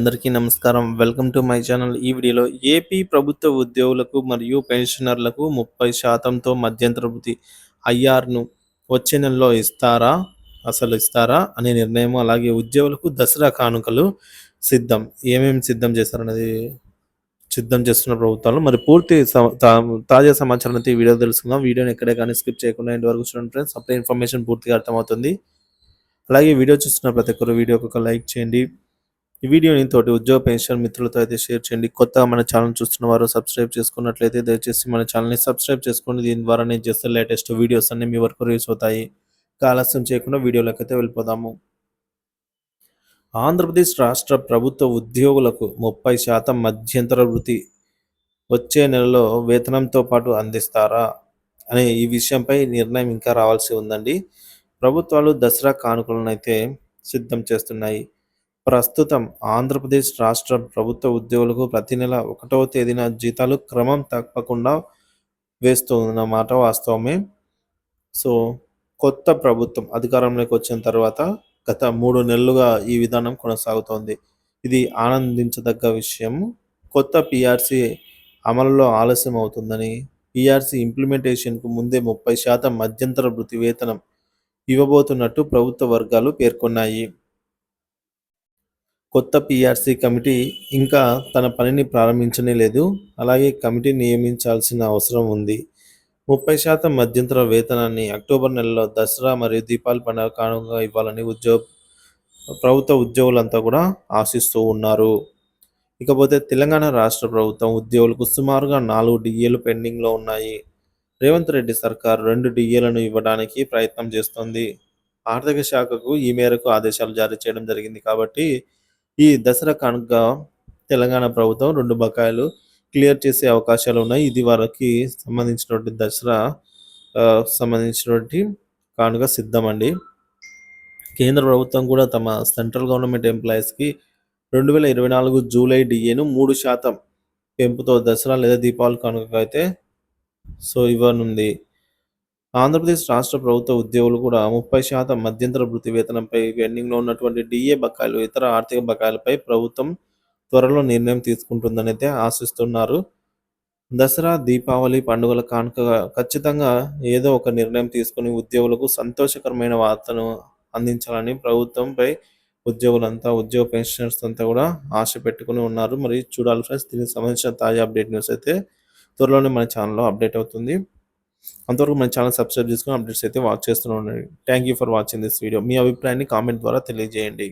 అందరికీ నమస్కారం. Welcome to my channel. ఈ వీడియోలో ఏపీ ప్రభుత్వ ఉద్యోగులకు మరియు పెన్షనర్లకు 30%తో మధ్యంతర వృత్తి ఐఆర్‌ను వచ్చే నెలలో ఇస్తారా? అసలు ఇస్తారా? అనే నిర్ణయం, అలాగే ఉద్యోగులకు దసరా కానుకలు సిద్ధం. ఏమేమి సిద్ధం చేస్తున్న ప్రభుత్వాలు. మరి పూర్తి తాజా సమాచారం అయితే ఈ వీడియో తెలుసుకుందాం. వీడియోని ఎక్కడే కానీ స్కిప్ చేయకుండా ఎండ్ వరకు చూడండి ఫ్రెండ్స్. అప్పుడే ఇన్ఫర్మేషన్ పూర్తిగా అర్థమవుతుంది. అలాగే వీడియో చూస్తున్న ప్రతి ఒక్కరు వీడియోకి ఒక లైక్ చేయండి. ఈ వీడియోని తోటి ఉద్యోగ పెన్షన్ మిత్రులతో అయితే షేర్ చేయండి. కొత్తగా మన ఛానల్ చూస్తున్న వారు సబ్స్క్రైబ్ చేసుకున్నట్లయితే దయచేసి మన ఛానల్ని సబ్స్క్రైబ్ చేసుకోండి. దీని ద్వారా నేను చేస్తే లేటెస్ట్ వీడియోస్ అన్ని మీ వరకు రీచ్ అవుతాయి. ఆలస్యం చేయకుండా వీడియోలోకి అయితే వెళ్ళిపోదాము. ఆంధ్రప్రదేశ్ రాష్ట్ర ప్రభుత్వ ఉద్యోగులకు 30% మధ్యంతర వృత్తి వచ్చే నెలలో వేతనంతో పాటు అందిస్తారా అనే ఈ విషయంపై నిర్ణయం ఇంకా రావాల్సి ఉందండి. ప్రభుత్వాలు దసరా కానుకలను అయితే సిద్ధం చేస్తున్నాయి. ప్రస్తుతం ఆంధ్రప్రదేశ్ రాష్ట్ర ప్రభుత్వ ఉద్యోగులకు ప్రతి నెల 1వ తేదీన జీతాలు క్రమం తప్పకుండా వేస్తున్నమాట వాస్తవమే. సో, కొత్త ప్రభుత్వం అధికారంలోకి వచ్చిన తర్వాత గత 3 నెలలుగా ఈ విధానం కొనసాగుతోంది. ఇది ఆనందించదగ్గ విషయం. కొత్త పీఆర్సీ అమలులో ఆలస్యం అవుతుందని, పీఆర్సీ ఇంప్లిమెంటేషన్‌కు ముందే 30% మధ్యంతర వృత్తి వేతనం ఇవ్వబోతున్నట్టు ప్రభుత్వ వర్గాలు పేర్కొన్నాయి. కొత్త పీఆర్సీ కమిటీ ఇంకా తన పనిని ప్రారంభించనే లేదు. అలాగే కమిటీ నియమించాల్సిన అవసరం ఉంది. 30% మధ్యంతర వేతనాన్ని అక్టోబర్ నెలలో దసరా మరియు దీపావళి పండుగ కానుకగా ఇవ్వాలని ప్రభుత్వ ఉద్యోగులంతా కూడా ఆశిస్తూ ఉన్నారు. ఇకపోతే తెలంగాణ రాష్ట్ర ప్రభుత్వం ఉద్యోగులకు సుమారుగా 4 డిఏలు పెండింగ్‌లో ఉన్నాయి. రేవంత్ రెడ్డి సర్కార్ 2 డిఏలను ఇవ్వడానికి ప్రయత్నం చేస్తోంది. ఆర్థిక శాఖకు ఈ మేరకు ఆదేశాలు జారీ చేయడం జరిగింది కాబట్టి ఈ దసరా కానుకగా తెలంగాణ ప్రభుత్వం 2 బకాయిలు క్లియర్ చేసే అవకాశాలు ఉన్నాయి. ఇది వారికి సంబంధించినటువంటి దసరా సంబంధించినటువంటి కానుక సిద్ధమండి. కేంద్ర ప్రభుత్వం కూడా తమ సెంట్రల్ గవర్నమెంట్ ఎంప్లాయీస్‌కి 2024 జూలై డిఏను 3% పెంపుతో దసరా లేదా దీపావళి కానుకగా అయితే ఇవ్వనుంది. ఆంధ్రప్రదేశ్ రాష్ట్ర ప్రభుత్వ ఉద్యోగులు కూడా 30% మధ్యంతర వృత్తి వేతనంపై పెండింగ్‌లో ఉన్నటువంటి డిఏ బకాయిలు, ఇతర ఆర్థిక బకాయిలపై ప్రభుత్వం త్వరలో నిర్ణయం తీసుకుంటుందనైతే ఆశిస్తున్నారు. దసరా, దీపావళి పండుగల కానుకగా ఖచ్చితంగా ఏదో ఒక నిర్ణయం తీసుకొని ఉద్యోగులకు సంతోషకరమైన వార్తను అందించాలని ప్రభుత్వంపై ఉద్యోగ పెన్షనర్స్ అంతా కూడా ఆశ పెట్టుకొని ఉన్నారు. మరి చూడాలి ఫ్రెండ్స్, దీనికి సంబంధించిన తాజా అప్డేట్ న్యూస్ అయితే త్వరలోనే మన ఛానల్‌లో అప్డేట్ అవుతుంది. అంతవరకు మన ఛానల్ సబ్స్క్రైబ్ చేసుకొని అప్డేట్స్ అయితే వాచ్ చేస్తూనే ఉండండి. Thank you for watching this video. మీ అభిప్రాయాన్ని కామెంట్ ద్వారా తెలియజేయండి.